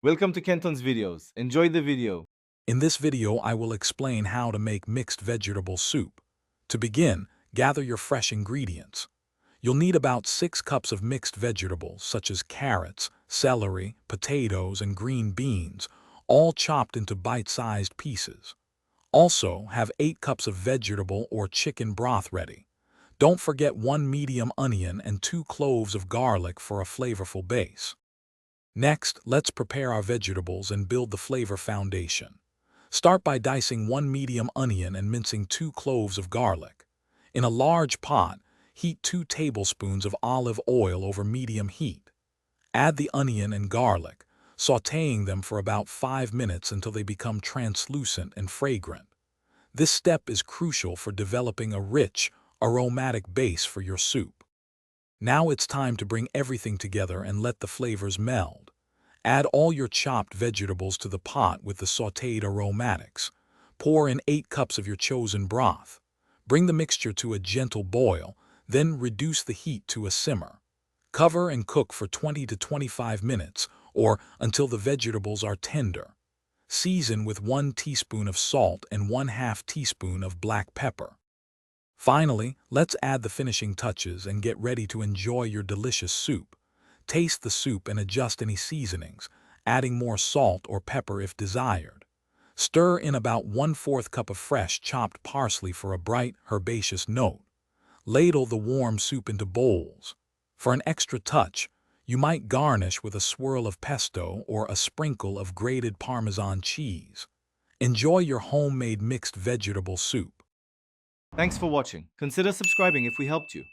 Welcome to Kenton's videos. Enjoy the video. In this video, I will explain how to make mixed vegetable soup. To begin, gather your fresh ingredients. You'll need about 6 cups of mixed vegetables such as carrots, celery, potatoes, and green beans, all chopped into bite-sized pieces. Also, have 8 cups of vegetable or chicken broth ready. Don't forget 1 medium onion and 2 cloves of garlic for a flavorful base. Next, let's prepare our vegetables and build the flavor foundation. Start by dicing 1 medium onion and mincing 2 cloves of garlic. In a large pot, heat 2 tablespoons of olive oil over medium heat. Add the onion and garlic, sautéing them for about 5 minutes until they become translucent and fragrant. This step is crucial for developing a rich, aromatic base for your soup. Now it's time to bring everything together and let the flavors meld. Add all your chopped vegetables to the pot with the sautéed aromatics. Pour in 8 cups of your chosen broth. Bring the mixture to a gentle boil, then reduce the heat to a simmer. Cover and cook for 20 to 25 minutes or until the vegetables are tender. Season with 1 teaspoon of salt and 1/2 teaspoon of black pepper. Finally, let's add the finishing touches and get ready to enjoy your delicious soup. Taste the soup and adjust any seasonings, adding more salt or pepper if desired. Stir in about 1/4 cup of fresh chopped parsley for a bright, herbaceous note. Ladle the warm soup into bowls. For an extra touch, you might garnish with a swirl of pesto or a sprinkle of grated Parmesan cheese. Enjoy your homemade mixed vegetable soup. Thanks for watching. Consider subscribing if we helped you.